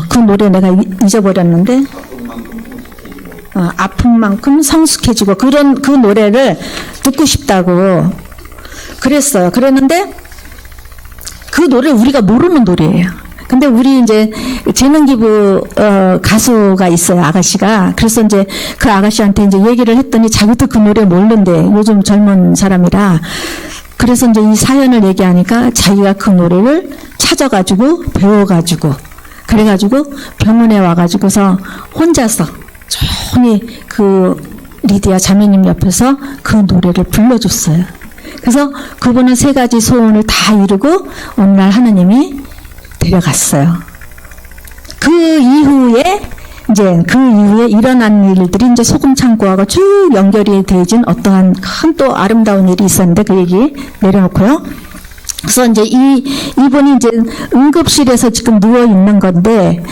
그 노래 내가 잊어버렸는데, 아픈 만큼 성숙해지고, 그 노래를 듣고 싶다고 그랬어요. 그랬는데, 그 노래 우리가 모르는 노래예요. 근데 우리 이제 재능기부 가수가 있어요, 아가씨가. 그래서 이제 그 아가씨한테 이제 얘기를 했더니 자기도 그 노래 모르는데, 요즘 젊은 사람이라. 그래서 이제 이 사연을 얘기하니까 자기가 그 노래를 찾아가지고 배워가지고 그래가지고 병원에 와가지고서 혼자서 조용히 그 리디아 자매님 옆에서 그 노래를 불러줬어요. 그래서 그분은 3가지 소원을 다 이루고 어느 날 하느님이 데려갔어요. 그 이후에 일어난 일들이 이제 소금 창고하고 쭉 연결이 되어진 어떠한 큰 또 아름다운 일이 있었는데 그 얘기 내려놓고요. 그래서 이제 이분이 이제 응급실에서 지금 누워 있는 건데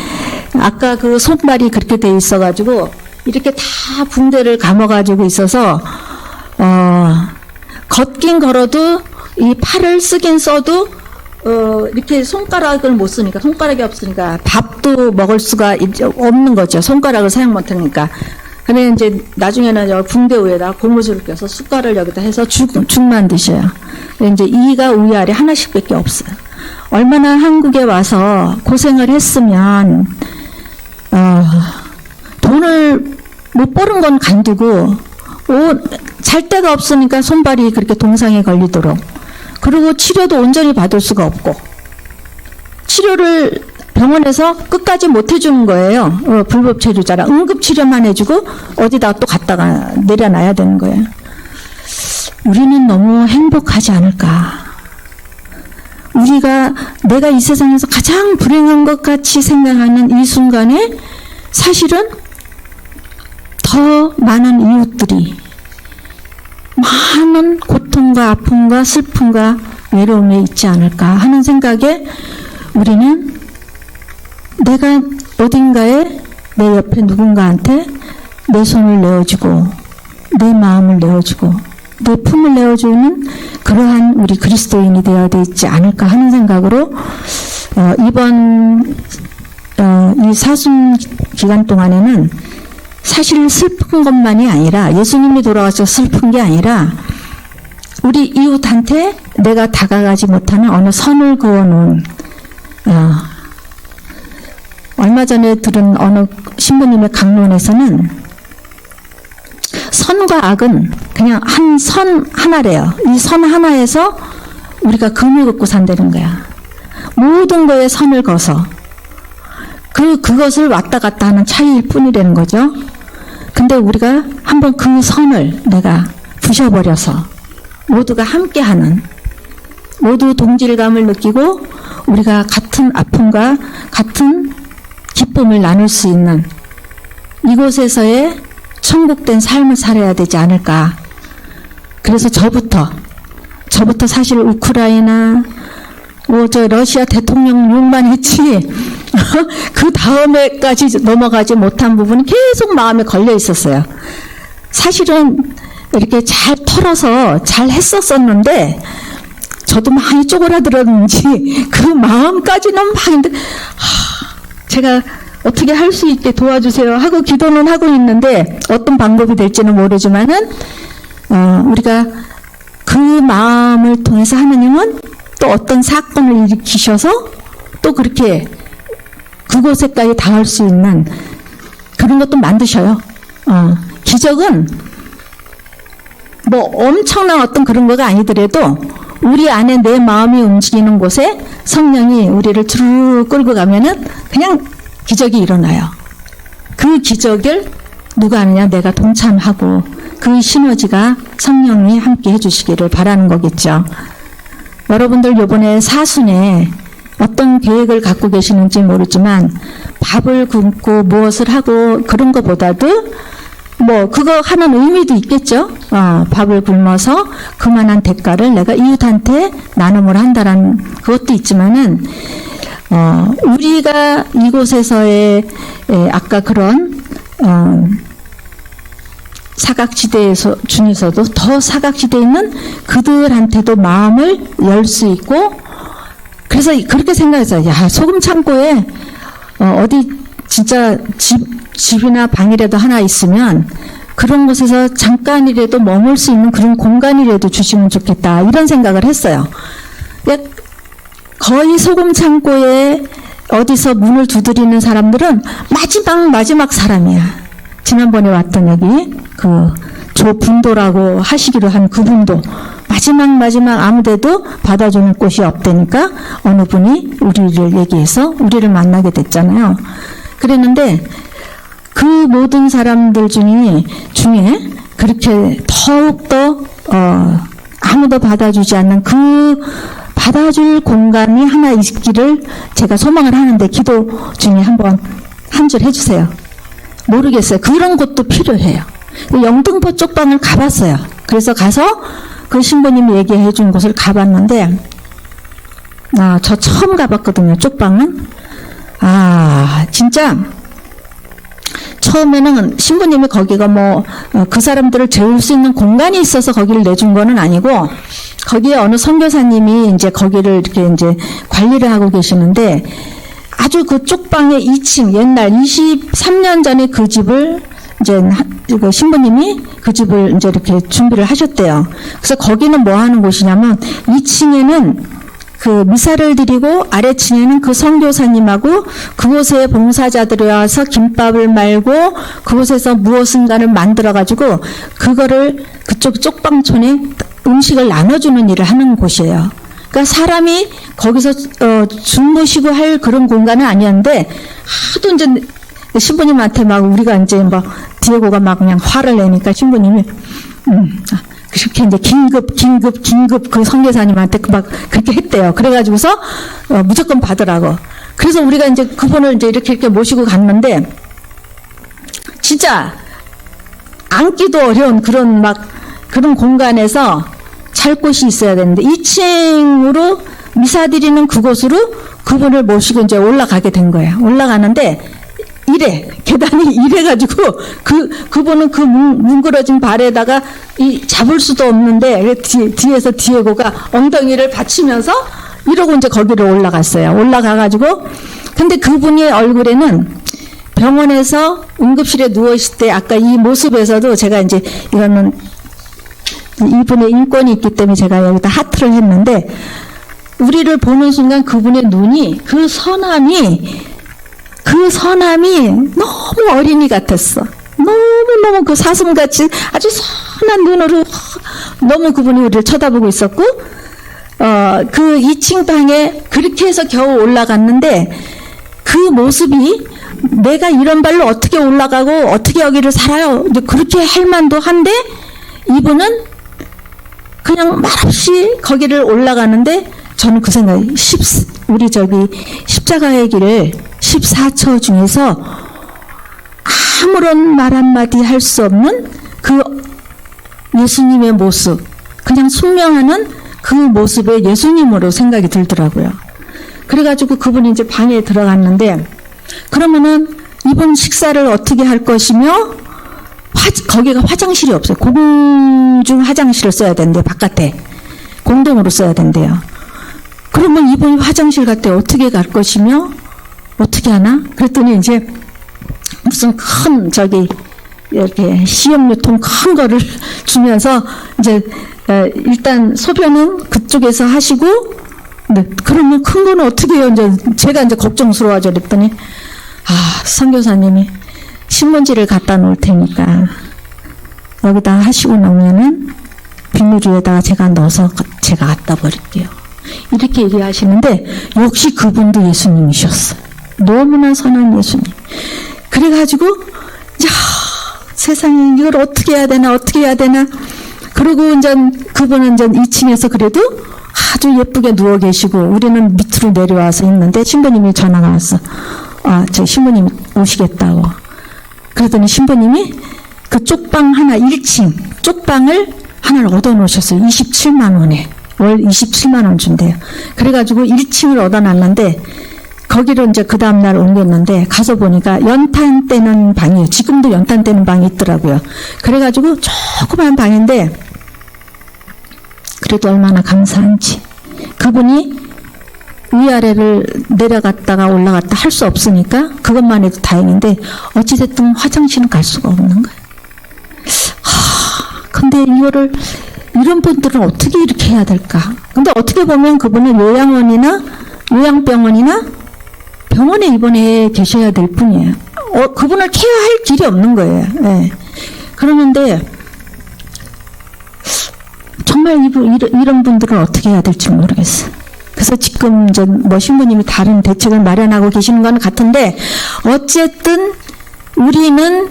아까 그 손발이 그렇게 돼 있어가지고 이렇게 다 붕대를 감아가지고 있어서 걷긴 걸어도 이 팔을 쓰긴 써도 이렇게 손가락을 못 쓰니까, 손가락이 없으니까 밥도 먹을 수가 없는 거죠. 손가락을 사용 못 하니까. 근데 이제 나중에는 저 붕대 위에다 고무줄을 껴서 숟갈을 여기다 해서 죽만 드셔요. 근데 이제 이가 위아래 하나씩밖에 없어요. 얼마나 한국에 와서 고생을 했으면 돈을 못 버는 건 간두고 잘 데가 없으니까 손발이 그렇게 동상에 걸리도록, 그리고 치료도 온전히 받을 수가 없고, 치료를 병원에서 끝까지 못 해주는 거예요. 불법 체류자라 응급 치료만 해주고 어디다 또 갖다가 내려놔야 되는 거예요. 우리는 너무 행복하지 않을까? 내가 이 세상에서 가장 불행한 것 같이 생각하는 이 순간에 사실은 더 많은 이웃들이 많은 고통과 아픔과 슬픔과 외로움에 있지 않을까 하는 생각에 우리는 내가 어딘가에 내 옆에 누군가한테 내 손을 내어주고 내 마음을 내어주고 내 품을 내어주는 그러한 우리 그리스도인이 되어야 되지 않을까 하는 생각으로 이번 이 사순 기간 동안에는 사실 슬픈 것만이 아니라, 예수님이 돌아와서 슬픈 게 아니라 우리 이웃한테 내가 다가가지 못하는 어느 선을 그어놓은, 얼마 전에 들은 어느 신부님의 강론에서는 선과 악은 그냥 한 선 하나래요. 이 선 하나에서 우리가 금을 긋고 산다는 거야. 모든 거에 선을 그어서 그것을 왔다 갔다 하는 차이일 뿐이라는 거죠. 근데 우리가 한번 그 선을 내가 부셔버려서 모두가 함께하는, 모두 동질감을 느끼고 우리가 같은 아픔과 같은 기쁨을 나눌 수 있는 이곳에서의 천국된 삶을 살아야 되지 않을까. 그래서 저부터 사실 우크라이나 러시아 대통령 욕만 했지 그 다음에까지 넘어가지 못한 부분이 계속 마음에 걸려 있었어요. 사실은 이렇게 잘 털어서 잘 했었었는데 저도 많이 쪼그라들었는지 그 마음까지는 막 있는데 제가 어떻게 할 수 있게 도와주세요 하고 기도는 하고 있는데 어떤 방법이 될지는 모르지만은 우리가 그 마음을 통해서 하느님은 또 어떤 사건을 일으키셔서 또 그렇게 그곳에까지 닿을 수 있는 그런 것도 만드셔요. 기적은 뭐 엄청난 어떤 그런 거가 아니더라도 우리 안에 내 마음이 움직이는 곳에 성령이 우리를 쭉 끌고 가면은 그냥 기적이 일어나요. 그 기적을 누가 하느냐? 내가 동참하고 그 시너지가 성령이 함께 해주시기를 바라는 거겠죠. 여러분들 이번에 사순에 어떤 계획을 갖고 계시는지 모르지만 밥을 굶고 무엇을 하고 그런 것보다도 뭐 그거 하는 의미도 있겠죠. 밥을 굶어서 그만한 대가를 내가 이웃한테 나눔을 한다라는 그것도 있지만은 우리가 이곳에서의 아까 그런 사각지대에서 중에서도 더 사각지대에 있는 그들한테도 마음을 열 수 있고, 그래서 그렇게 생각했어요. 야, 소금 창고에 어디 진짜 집이나 방이라도 하나 있으면 그런 곳에서 잠깐이라도 머물 수 있는 그런 공간이라도 주시면 좋겠다, 이런 생각을 했어요. 거의 소금 창고에 어디서 문을 두드리는 사람들은 마지막 사람이야. 지난번에 왔던 여기 그 조분도라고 하시기로 한 그분도 마지막 아무데도 받아주는 곳이 없다니까 어느 분이 우리를 얘기해서 우리를 만나게 됐잖아요. 그랬는데 그 모든 사람들 중에 그렇게 더욱더 아무도 받아주지 않는 그 받아줄 공간이 하나 있기를 제가 소망을 하는데, 기도 중에 한번 한 줄 해주세요. 모르겠어요. 그런 것도 필요해요. 영등포 쪽방을 가봤어요. 그래서 가서 그 신부님이 얘기해 준 곳을 가봤는데, 저 처음 가봤거든요. 쪽방은. 진짜 처음에는 신부님이 거기가 그 사람들을 재울 수 있는 공간이 있어서 거기를 내준 거는 아니고, 거기에 어느 선교사님이 이제 거기를 이렇게 이제 관리를 하고 계시는데, 아주 그 쪽방의 2층, 옛날 23년 전에 그 집을 이제 그 신부님이 그 집을 이제 이렇게 준비를 하셨대요. 그래서 거기는 뭐 하는 곳이냐면 2층에는 그 미사를 드리고 아래층에는 그 선교사님하고 그곳에 봉사자들이 와서 김밥을 말고 그곳에서 무엇인가를 만들어 가지고 그거를 그쪽 쪽방촌에 음식을 나눠주는 일을 하는 곳이에요. 그러니까 사람이 거기서 주무시고 할 그런 공간은 아니었는데, 하도 이제 신부님한테 막 우리가 이제 막 디에고가 막 그냥 화를 내니까 신부님이 그렇게 이제 긴급 그 선교사님한테 막 그렇게 했대요. 그래가지고서 무조건 받으라고. 그래서 우리가 이제 그분을 이제 이렇게 모시고 갔는데, 진짜 앉기도 어려운 그런 공간에서 잘 곳이 있어야 되는데, 2층으로 미사 드리는 그곳으로 그분을 모시고 이제 올라가게 된 거예요. 올라가는데 계단이 이래가지고 그분은 그 뭉그러진 발에다가 잡을 수도 없는데 뒤에서 디에고가 엉덩이를 받치면서 이러고 이제 거기를 올라갔어요. 올라가가지고 근데 그분의 얼굴에는 병원에서 응급실에 누워 있을 때 아까 이 모습에서도 제가 이제 이거는 이분의 인권이 있기 때문에 제가 여기다 하트를 했는데, 우리를 보는 순간 그분의 눈이 그 선함이 너무 어린이 같았어. 너무 그 사슴같이 아주 선한 눈으로 너무 그분이 우리를 쳐다보고 있었고, 그 2층 방에 그렇게 해서 겨우 올라갔는데, 그 모습이 내가 이런 발로 어떻게 올라가고 어떻게 여기를 살아요, 그렇게 할 만도 한데, 이분은 그냥 말없이 거기를 올라가는데, 저는 그 생각이 우리 십자가의 길을 14처 중에서 아무런 말 한마디 할 수 없는 그 예수님의 모습, 그냥 순명하는 그 모습의 예수님으로 생각이 들더라고요. 그래가지고 그분이 이제 방에 들어갔는데, 그러면은 이번 식사를 어떻게 할 것이며, 거기가 화장실이 없어요. 공중 화장실을 써야 된대요. 바깥에 공동으로 써야 된대요. 그러면 이분이 화장실 갈 때 어떻게 갈 것이며 어떻게 하나? 그랬더니 이제 무슨 큰 이렇게 시험유통 큰 거를 주면서 이제 일단 소변은 그쪽에서 하시고, 네, 그러면 큰 거는 어떻게 해요? 이제 제가 이제 걱정스러워져 그랬더니 선교사님이 신문지를 갖다 놓을 테니까 여기다 하시고 나면은 비닐주에다가 제가 넣어서 제가 갖다 버릴게요. 이렇게 얘기하시는데, 역시 그분도 예수님이셨어요. 너무나 선한 예수님. 그래가지고 세상에 이걸 어떻게 해야 되나. 그리고 이제 그분은 이제 2층에서 그래도 아주 예쁘게 누워 계시고, 우리는 밑으로 내려와서 있는데 신부님이 전화가 왔어. 저 신부님 오시겠다고. 그러더니 신부님이 그 쪽방 하나 1층 쪽방을 하나를 얻어 놓으셨어요. 27만 원에. 월 27만 원 준대요. 그래가지고 1층을 얻어 놨는데, 거기로 이제 그 다음날 옮겼는데, 가서 보니까 연탄 떼는 방이에요. 지금도 연탄 떼는 방이 있더라고요. 그래가지고 조그만 방인데, 그래도 얼마나 감사한지. 그분이 위아래를 내려갔다가 올라갔다 할 수 없으니까 그것만 해도 다행인데 어찌됐든 화장실은 갈 수가 없는 거예요. 근데 이거를 이런 분들은 어떻게 이렇게 해야 될까? 근데 어떻게 보면 그분은 요양원이나 요양병원이나 병원에 입원해 계셔야 될 뿐이에요. 그분을 케어할 길이 없는 거예요. 네. 그러는데 정말 이런 분들은 어떻게 해야 될지 모르겠어요. 그래서 지금 뭐 신부님이 다른 대책을 마련하고 계시는 건 같은데 어쨌든 우리는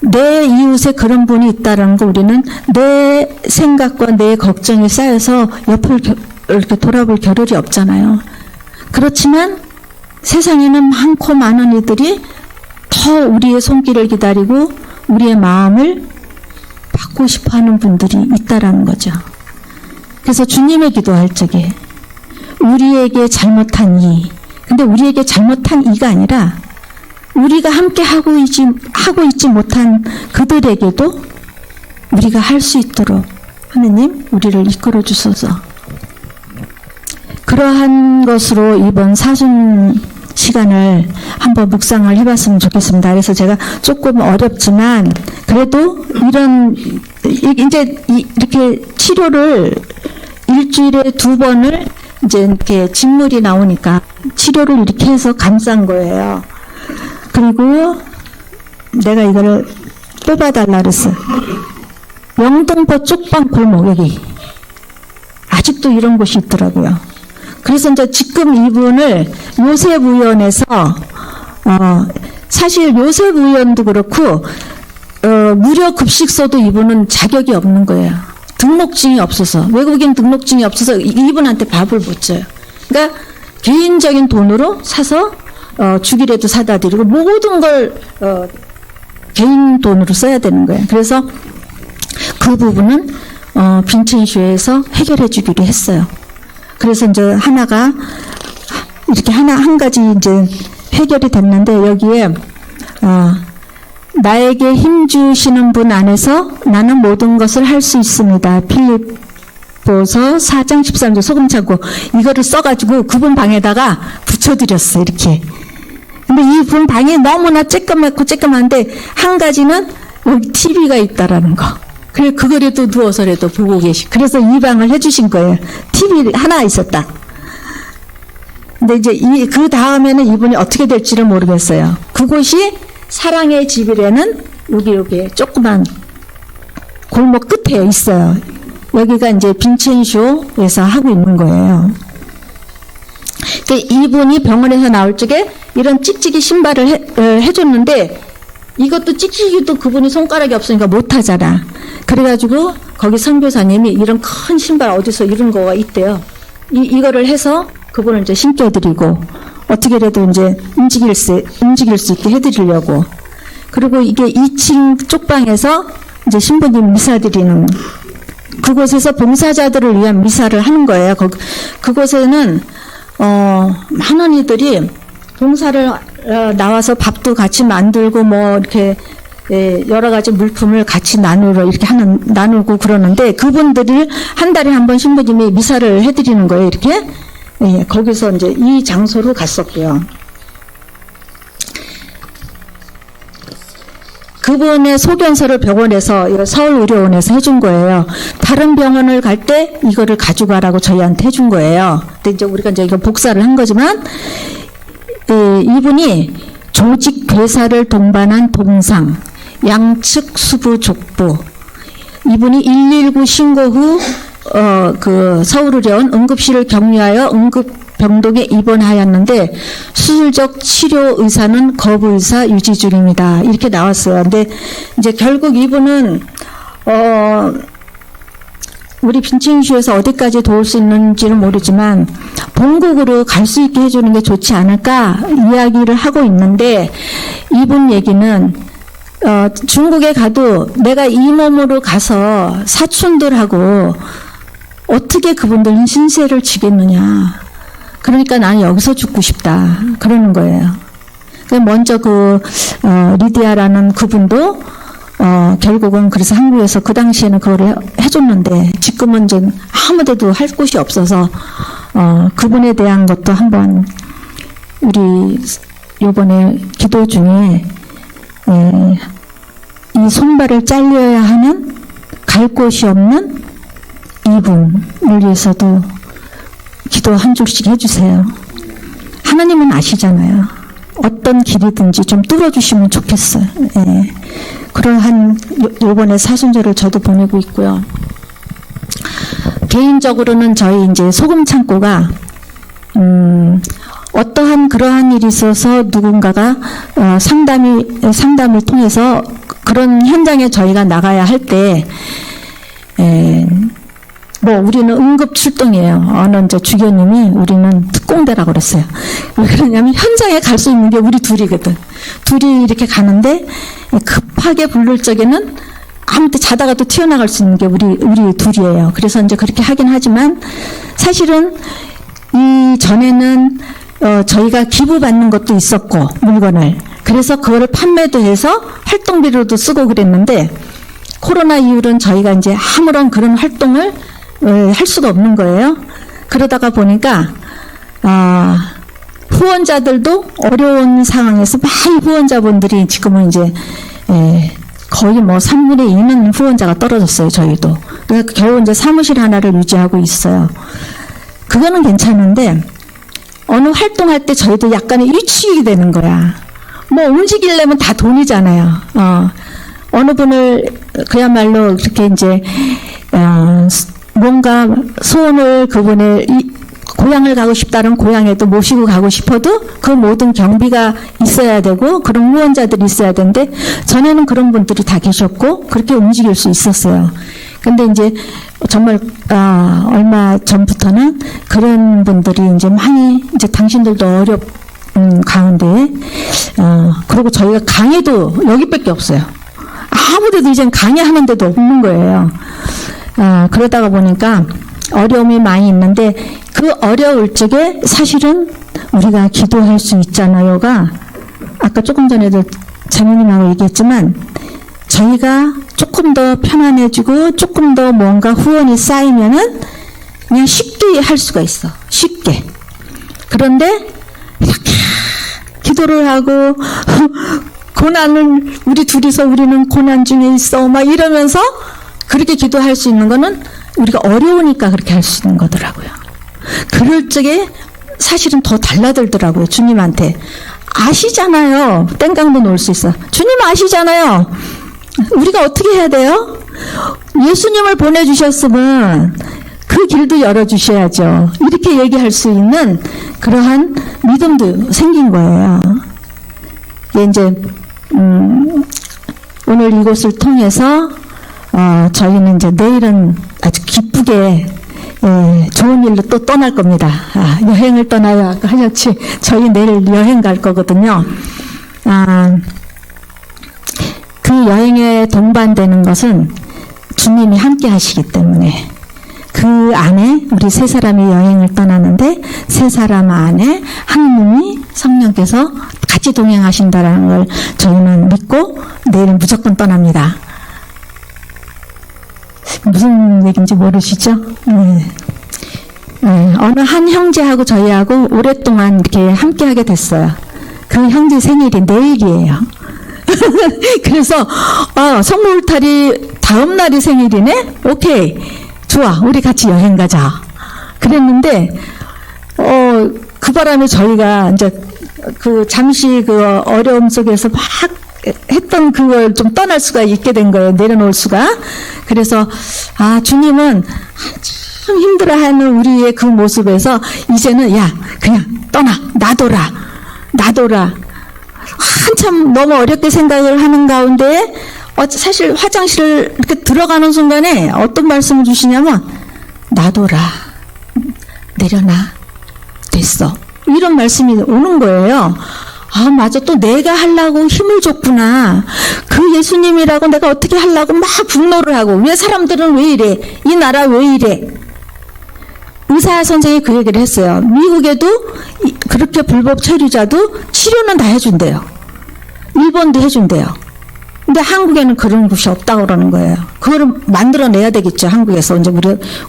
내 이웃에 그런 분이 있다는 거 우리는 내 생각과 내 걱정이 쌓여서 옆을 이렇게 돌아볼 겨를이 없잖아요. 그렇지만 세상에는 많고 많은 이들이 더 우리의 손길을 기다리고 우리의 마음을 받고 싶어하는 분들이 있다라는 거죠. 그래서 주님의 기도할 적에 우리에게 잘못한 이, 근데 우리에게 잘못한 이가 아니라 우리가 함께 하고 있지 못한 그들에게도 우리가 할 수 있도록 하느님 우리를 이끌어 주소서. 그러한 것으로 이번 사순 시간을 한번 묵상을 해봤으면 좋겠습니다. 그래서 제가 조금 어렵지만 그래도 이제 이렇게 치료를 일주일에 2번을 이제 이렇게 진물이 나오니까 치료를 이렇게 해서 감싼 거예요. 그리고 내가 이거를 뽑아달라 그랬어. 영등포 쪽방 골목 여기 아직도 이런 곳이 있더라고요. 그래서 이제 지금 이분을 요셉의원에서 사실 요셉의원도 그렇고 무료 급식소도 이분은 자격이 없는 거예요. 등록증이 없어서 외국인 등록증이 없어서 이분한테 밥을 못 줘요. 그러니까 개인적인 돈으로 사서 죽이라도 사다 드리고 모든 걸 개인 돈으로 써야 되는 거예요. 그래서 그 부분은 빈첸쇼에서 해결해 주기로 했어요. 그래서 이제 하나가 이렇게 한 가지 이제 해결이 됐는데 여기에 나에게 힘 주시는 분 안에서 나는 모든 것을 할 수 있습니다. 필립보서 4장 13절 소금 차고 이거를 써가지고 그분 방에다가 붙여드렸어요. 이렇게. 근데 이분 방이 너무나 쬐끄맣고 한 가지는 여기 TV가 있다라는 거. 그래 그거라도 누워서라도 보고 그래서 이 방을 해주신 거예요. TV 하나 있었다. 근데 이제 그 다음에는 이분이 어떻게 될지를 모르겠어요. 그곳이 사랑의 집이라는 여기 조그만 골목 끝에 있어요. 여기가 이제 빈첸쇼에서 하고 있는 거예요. 이분이 병원에서 나올 적에 이런 찍찍이 신발을 해줬는데 이것도 찍찍이도 그분이 손가락이 없으니까 못하잖아. 그래가지고 거기 선교사님이 이런 큰 신발 어디서 이런 거가 있대요. 이거를 해서 그분을 이제 신겨드리고 어떻게라도 이제 움직일 수 있게 해드리려고. 그리고 이게 2층 쪽방에서 이제 신부님 미사 드리는 그곳에서 봉사자들을 위한 미사를 하는 거예요. 그곳에는 많은 이들이 봉사를 나와서 밥도 같이 만들고 뭐 이렇게 여러 가지 물품을 같이 나누고 그러는데 그분들을 한 달에 한 번 신부님이 미사를 해드리는 거예요. 이렇게. 예, 거기서 이제 이 장소로 갔었고요. 그분의 소견서를 병원에서 서울의료원에서 해준 거예요. 다른 병원을 갈 때 이거를 가져가라고 저희한테 해준 거예요. 근데 이제 우리가 이제 이거 복사를 한 거지만 이분이 조직 괴사를 동반한 동상, 양측 수부 족부. 이분이 119 신고 후 그 서울의료원 응급실을 격리하여 응급병동에 입원하였는데 수술적 치료 의사는 거부 의사 유지 중입니다. 이렇게 나왔어요. 근데 이제 결국 이분은 우리 빈첸쇼에서 어디까지 도울 수 있는지는 모르지만 본국으로 갈 수 있게 해주는 게 좋지 않을까 이야기를 하고 있는데 이분 얘기는 중국에 가도 내가 이 몸으로 가서 사촌들하고 어떻게 그분들은 신세를 지겠느냐. 그러니까 나는 여기서 죽고 싶다. 그러는 거예요. 먼저 리디아라는 그분도 결국은 그래서 한국에서 그 당시에는 그거를 해줬는데 지금은 이제 아무데도 할 곳이 없어서 그분에 대한 것도 한번 우리 요번에 기도 중에 이 손발을 잘려야 하는 갈 곳이 없는 이분을 위해서도 기도 한 줄씩 해주세요. 하나님은 아시잖아요. 어떤 길이든지 좀 뚫어주시면 좋겠어요. 예. 그러한 요번에 사순절을 저도 보내고 있고요. 개인적으로는 저희 이제 소금 창고가 어떠한 그러한 일이 있어서 누군가가 상담을 통해서 그런 현장에 저희가 나가야 할 때 우리는 응급 출동이에요. 어느 이제 주교님이 우리는 특공대라고 그랬어요. 왜 그러냐면 현장에 갈 수 있는 게 우리 둘이거든. 둘이 이렇게 가는데 급하게 부를 적에는 아무 때 자다가도 튀어나갈 수 있는 게 우리 둘이에요. 그래서 이제 그렇게 하긴 하지만 사실은 이 전에는 저희가 기부받는 것도 있었고 물건을 그래서 그거를 판매도 해서 활동비로도 쓰고 그랬는데 코로나 이후로는 저희가 이제 아무런 그런 활동을 할 수가 없는 거예요. 그러다가 보니까 후원자들도 어려운 상황에서 많은 후원자분들이 지금은 이제 거의 3분의 2는 후원자가 떨어졌어요. 저희도. 그래서 겨우 이제 사무실 하나를 유지하고 있어요. 그거는 괜찮은데 어느 활동할 때 저희도 약간의 위축이 되는 거야. 움직이려면 다 돈이잖아요. 어느 분을 그야말로 그렇게 이제 뭔가 소원을 그분의 고향을 가고 싶다는 고향에도 모시고 가고 싶어도 그 모든 경비가 있어야 되고 그런 후원자들이 있어야 되는데 전에는 그런 분들이 다 계셨고 그렇게 움직일 수 있었어요. 근데 이제 정말 얼마 전부터는 그런 분들이 이제 많이 이제 당신들도 어렵은 가운데 그리고 저희가 강의도 여기밖에 없어요. 아무데도 이젠 강의하는 데도 없는 거예요. 그러다가 보니까 어려움이 많이 있는데 그 어려울 적에 사실은 우리가 기도할 수 있잖아요가 아까 조금 전에도 장로님하고 얘기했지만 저희가 조금 더 편안해지고 조금 더 뭔가 후원이 쌓이면은 그냥 쉽게 할 수가 있어. 쉽게. 그런데 이렇게 기도를 하고 고난을 우리 둘이서 우리는 고난 중에 있어 막 이러면서 그렇게 기도할 수 있는 거는 우리가 어려우니까 그렇게 할 수 있는 거더라고요. 그럴 적에 사실은 더 달라들더라고요. 주님한테. 아시잖아요. 땡깡도 놓을 수 있어. 주님 아시잖아요. 우리가 어떻게 해야 돼요? 예수님을 보내주셨으면 그 길도 열어주셔야죠. 이렇게 얘기할 수 있는 그러한 믿음도 생긴 거예요. 이제 오늘 이곳을 통해서 저희는 이제 내일은 아주 기쁘게 좋은 일로 또 떠날 겁니다. 여행을 떠나요. 아까 하셨지. 저희 내일 여행 갈 거거든요. 그 여행에 동반되는 것은 주님이 함께 하시기 때문에 그 안에 우리 세 사람이 여행을 떠나는데 세 사람 안에 하느님이 성령께서 같이 동행하신다라는 걸 저희는 믿고 내일 무조건 떠납니다. 무슨 얘기인지 모르시죠? 어느 한 형제하고 저희하고 오랫동안 이렇게 함께하게 됐어요. 그 형제 생일이 내일이에요. 그래서 성모울탈이 다음 날이 생일이네? 오케이, 좋아, 우리 같이 여행 가자. 그랬는데 그 바람에 저희가 이제 그 잠시 그 어려움 속에서 막 했던 그걸 좀 떠날 수가 있게 된 거예요. 내려놓을 수가. 그래서 주님은 참 힘들어하는 우리의 그 모습에서 이제는 야 그냥 떠나, 놔둬라. 한참 너무 어렵게 생각을 하는 가운데 사실 화장실을 이렇게 들어가는 순간에 어떤 말씀을 주시냐면 놔둬라, 내려놔, 됐어, 이런 말씀이 오는 거예요. 맞아, 또 내가 하려고 힘을 줬구나. 그 예수님이라고 내가 어떻게 하려고 막 분노를 하고, 왜 사람들은 왜 이래, 이 나라 왜 이래. 의사 선생이 그 얘기를 했어요. 미국에도 그렇게 불법 체류자도 치료는 다 해준대요. 일본도 해준대요. 근데 한국에는 그런 곳이 없다고 그러는 거예요. 그거를 만들어내야 되겠죠. 한국에서 이제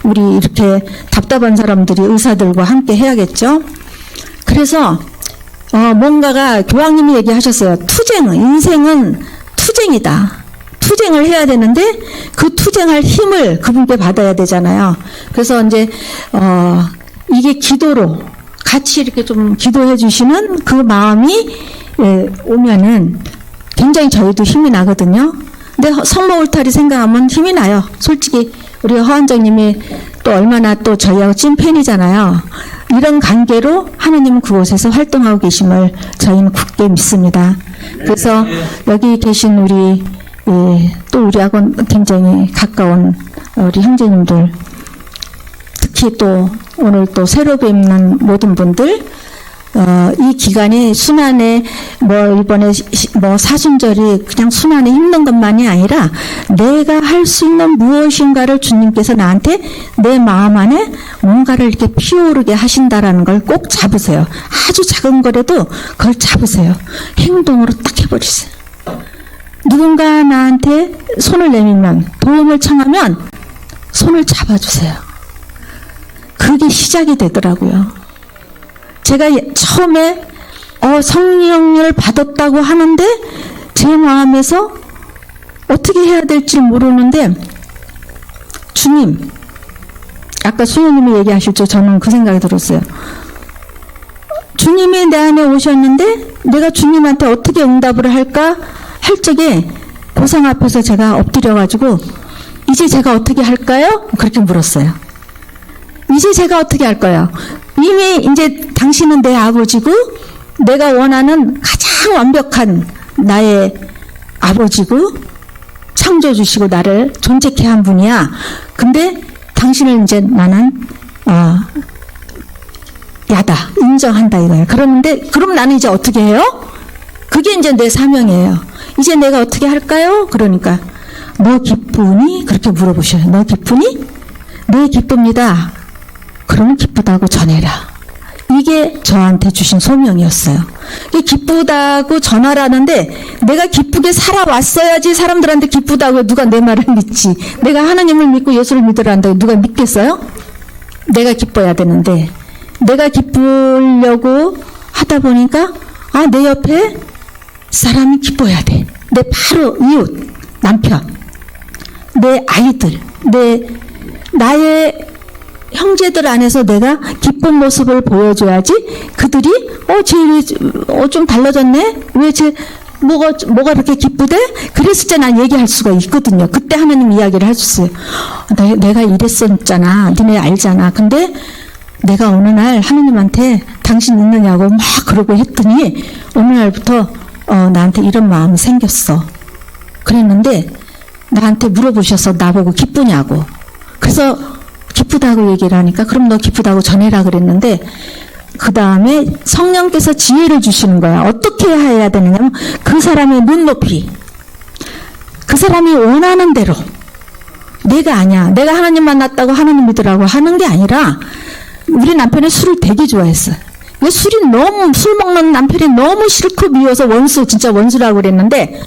우리 이렇게 답답한 사람들이 의사들과 함께 해야겠죠. 그래서 뭔가가 교황님이 얘기하셨어요. 인생은 투쟁이다. 투쟁을 해야 되는데 그 투쟁할 힘을 그분께 받아야 되잖아요. 그래서 이제 이게 기도로 같이 이렇게 좀 기도해 주시는 그 마음이 오면은 굉장히 저희도 힘이 나거든요. 근데 성모 울타리 생각하면 힘이 나요. 솔직히 우리 허한정님이 또 얼마나 또 저희하고 찐팬이잖아요. 이런 관계로 하나님은 그곳에서 활동하고 계심을 저희는 굳게 믿습니다. 그래서 여기 계신 우리 또 우리하고 굉장히 가까운 우리 형제님들, 특히 또 오늘 또 새로 뵙는 모든 분들, 이 기간이 순환에 이번에 사순절이 그냥 순환에 힘든 것만이 아니라 내가 할 수 있는 무엇인가를 주님께서 나한테 내 마음 안에 뭔가를 이렇게 피어오르게 하신다라는 걸 꼭 잡으세요. 아주 작은 거라도 그걸 잡으세요. 행동으로 딱 해버리세요. 누군가 나한테 손을 내밀면, 도움을 청하면 손을 잡아주세요. 그게 시작이 되더라고요. 제가 처음에 성령을 받았다고 하는데 제 마음에서 어떻게 해야 될지 모르는데, 주님, 아까 수녀님이 얘기하셨죠. 저는 그 생각이 들었어요. 주님이 내 안에 오셨는데 내가 주님한테 어떻게 응답을 할까 할 적에 고상 앞에서 제가 엎드려가지고 이제 제가 어떻게 할까요? 그렇게 물었어요. 이제 제가 어떻게 할까요? 이미 이제 당신은 내 아버지고 내가 원하는 가장 완벽한 나의 아버지고 창조주시고 나를 존재케 한 분이야. 근데 당신을 이제 나는 야다, 인정한다 이거예요. 그러는데 그럼 나는 이제 어떻게 해요? 그게 이제 내 사명이에요. 이제 내가 어떻게 할까요? 그러니까 너 기쁘니? 그렇게 물어보셔요. 너 기쁘니? 네, 기쁩니다. 그러면 기쁘다고 전해라. 이게 저한테 주신 소명이었어요. 이게 기쁘다고 전하라는데 내가 기쁘게 살아왔어야지 사람들한테 기쁘다고 누가 내 말을 믿지. 내가 하나님을 믿고 예수를 믿으라는데 누가 믿겠어요? 내가 기뻐야 되는데 내가 기쁘려고 하다 보니까 내 옆에 사람이 기뻐야 돼. 내 바로 이웃, 남편, 내 아이들, 나의 형제들 안에서 내가 기쁜 모습을 보여줘야지 그들이 쟤 좀 달라졌네? 왜 쟤 뭐가 그렇게 기쁘대? 그랬을 때 난 얘기할 수가 있거든요. 그때 하나님 이야기를 해줬어요. 내가 이랬었잖아. 니네 알잖아. 근데 내가 어느 날 하나님한테 당신 있느냐고 막 그러고 했더니 어느 날부터 나한테 이런 마음이 생겼어. 그랬는데 나한테 물어보셔서 나보고 기쁘냐고. 그래서 기쁘다고 얘기를 하니까 그럼 너 기쁘다고 전해라 그랬는데 그 다음에 성령께서 지혜를 주시는 거야. 어떻게 해야 되느냐면 그 사람의 눈높이, 그 사람이 원하는 대로, 내가 아니야. 내가 하나님 만났다고 하나님 믿으라고 하는 게 아니라 우리 남편이 술을 되게 좋아했어요. 술 먹는 남편이 너무 싫고 미워서 진짜 원수라고 그랬는데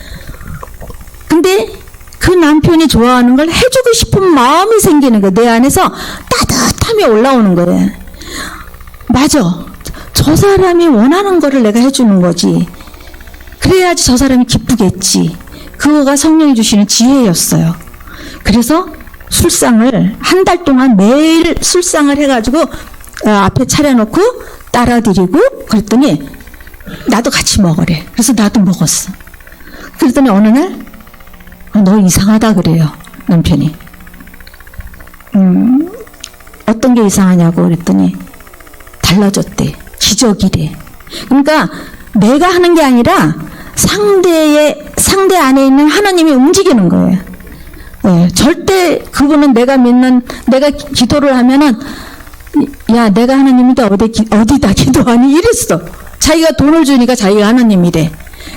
근데 그 남편이 좋아하는 걸 해주고 싶은 마음이 생기는 거예요. 내 안에서 따뜻함이 올라오는 거예요. 맞아. 저 사람이 원하는 거를 내가 해주는 거지. 그래야지 저 사람이 기쁘겠지. 그거가 성령이 주시는 지혜였어요. 그래서 술상을 한 달 동안 매일 술상을 해가지고 앞에 차려놓고 따라드리고 그랬더니 나도 같이 먹으래. 그래서 나도 먹었어. 그랬더니 어느 날 너 이상하다 그래요. 남편이. 어떤 게 이상하냐고 그랬더니 달라졌대. 기적이래. 그러니까 내가 하는 게 아니라 상대 안에 있는 하나님이 움직이는 거예요. 네, 절대 그분은 내가 기도를 하면은 야, 내가 하나님인데 어디다 기도하니? 이랬어. 자기가 돈을 주니까 자기가 하나님이래.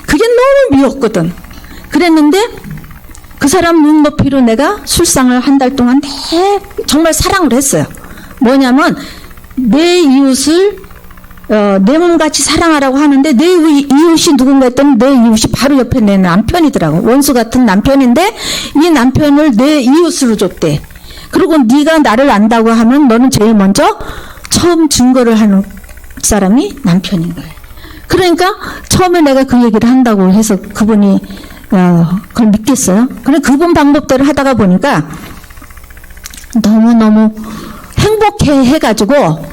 그게 너무 미웠거든. 그랬는데 그 사람 눈높이로 내가 술상을 한 달 동안 정말 사랑을 했어요. 뭐냐면 내 이웃을 내 몸같이 사랑하라고 하는데 내 이웃이 누군가 했더니 내 이웃이 바로 옆에 내 남편이더라고. 원수 같은 남편인데 이 남편을 내 이웃으로 줬대. 그리고 네가 나를 안다고 하면 너는 제일 먼저 처음 증거를 하는 사람이 남편인 거예요. 그러니까 처음에 내가 그 얘기를 한다고 해서 그분이 그걸 믿겠어요? 그래 그분 방법대로 하다가 보니까 너무너무 행복해 해가지고 야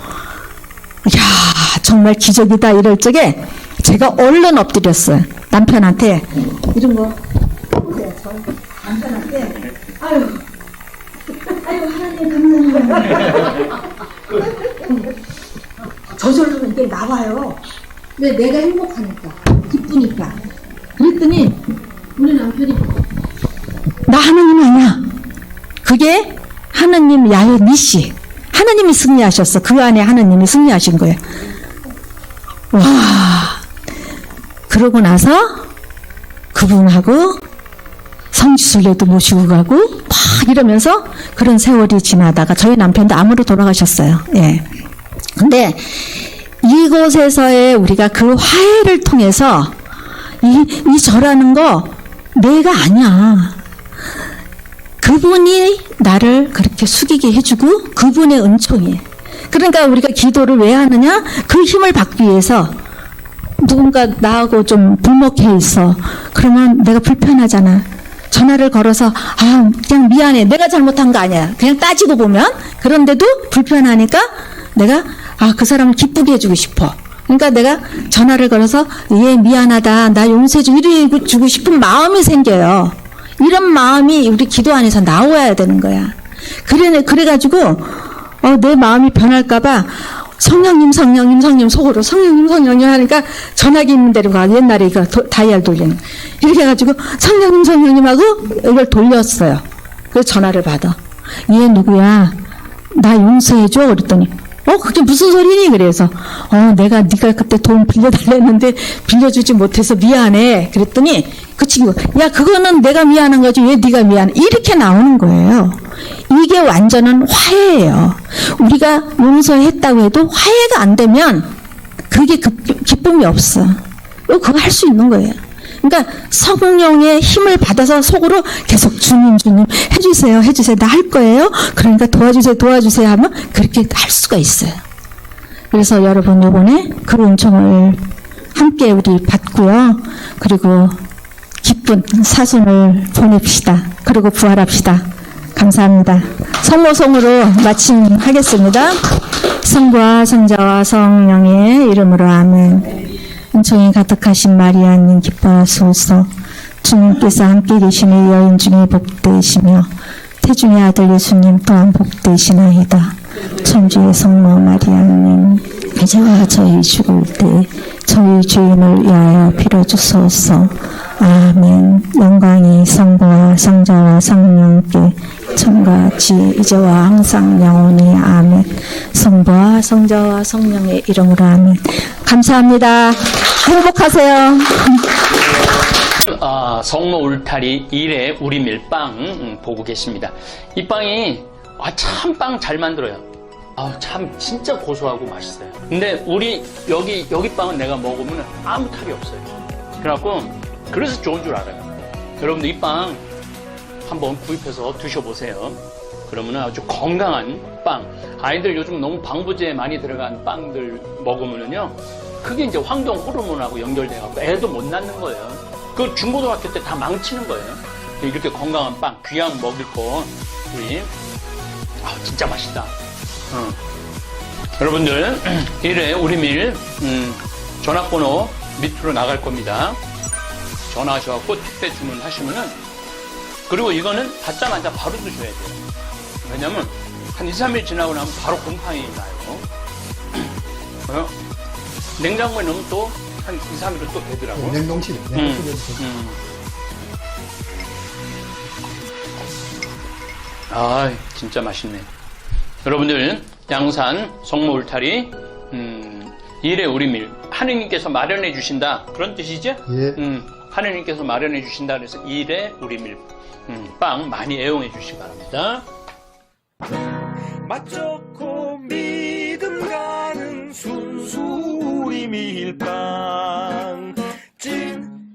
정말 기적이다 이럴 적에 제가 얼른 엎드렸어요. 남편한테 이런 거 남편한테 아유 하나님 감사합니다. 저절로 이게 나와요. 왜 내가 행복하니까 기쁘니까. 그랬더니 우리 남편이 나 하나님 아니야. 그게 하나님 야훼 니시. 하나님이 승리하셨어. 그 안에 하나님이 승리하신 거예요. 와. 그러고 나서 그분하고 성지순례도 모시고 가고 막 이러면서 그런 세월이 지나다가 저희 남편도 암으로 돌아가셨어요. 예. 근데 이곳에서의 우리가 그 화해를 통해서 이 절하는 거 내가 아니야. 그분이 나를 그렇게 숙이게 해주고 그분의 은총이에요. 그러니까 우리가 기도를 왜 하느냐? 그 힘을 받기 위해서 누군가 나하고 좀 불목해 있어. 그러면 내가 불편하잖아. 전화를 걸어서 그냥 미안해. 내가 잘못한 거 아니야. 그냥 따지고 보면. 그런데도 불편하니까 내가 그 사람을 기쁘게 해주고 싶어. 그러니까 내가 전화를 걸어서 얘 미안하다. 나 용서해주고 이래 주고 싶은 마음이 생겨요. 이런 마음이 우리 기도 안에서 나와야 되는 거야. 그래가지고 내 마음이 변할까봐 성령님 속으로 성령님 하니까 전화기 있는 데로 가. 옛날에 이거 다이얼 돌리는 이렇게 해가지고 성령님 하고 이걸 돌렸어요. 그래서 전화를 받아. 얘 누구야? 나 용서해줘. 그랬더니 그게 무슨 소리니? 그래서 네가 그때 돈 빌려달랬는데 빌려주지 못해서 미안해. 그랬더니 그 친구가 야 그거는 내가 미안한 거지 왜 네가 미안해? 이렇게 나오는 거예요. 이게 완전한 화해예요. 우리가 용서했다고 해도 화해가 안 되면 그게 기쁨이 없어. 그거 할 수 있는 거예요. 그러니까 성령의 힘을 받아서 속으로 계속 주님 해주세요 나 할 거예요. 그러니까 도와주세요 하면 그렇게 할 수가 있어요. 그래서 여러분 이번에 그 은총을 함께 우리 받고요. 그리고 기쁜 사순을 보냅시다. 그리고 부활합시다. 감사합니다. 성모송으로 마침하겠습니다. 성부와 성자와 성령의 이름으로 아멘. 은총이 가득하신 마리아님 기뻐하소서. 주님께서 함께 계시는 여인 중에 복되시며 태중의 아들 예수님 또한 복되시나이다. 천주의 성모 마리아님 이제와 저희 죽을 때 저희 죄인을 위하여 빌어주소서. 아멘. 영광이 성부와 성자와 성령께 처음같이 이제와 항상 영원히 아멘. 성부와 성자와 성령의 이름으로 아멘. 감사합니다. 행복하세요. 성모 울타리 1회 우리 밀빵 보고 계십니다. 이 빵이 참 빵 잘 만들어요. 참 진짜 고소하고 맛있어요. 근데 여기 빵은 내가 먹으면 아무 탈이 없어요. 그래서 좋은 줄 알아요. 여러분들 이 빵 한번 구입해서 드셔보세요. 그러면 아주 건강한 빵. 아이들 요즘 너무 방부제 많이 들어간 빵들 먹으면요, 그게 이제 황동 호르몬하고 연결돼갖고 애도 못 낳는 거예요. 그 중고등학교 때 다 망치는 거예요. 이렇게 건강한 빵, 귀한 먹을 거, 우리 진짜 맛있다. 여러분들 1회 우리밀 전화번호 밑으로 나갈 겁니다. 전화하셔갖고 택배 주문하시면은, 그리고 이거는 받자마자 바로 드셔야 돼요. 왜냐면 한 2, 3일 지나고 나면 바로 곰팡이 나요. 냉장고에 넣으면 또 한 2, 3일은 또 되더라고요. 냉동실에. 진짜 맛있네. 여러분들 양산 성모 울타리 1회 우리밀 하느님께서 마련해 주신다, 그런 뜻이죠? 예. 하느님께서 마련해 주신다 그래서 1회 우리밀 빵 많이 애용해 주시기 바랍니다. 맛 좋고 믿음 가는 순수 우리 밀빵 찐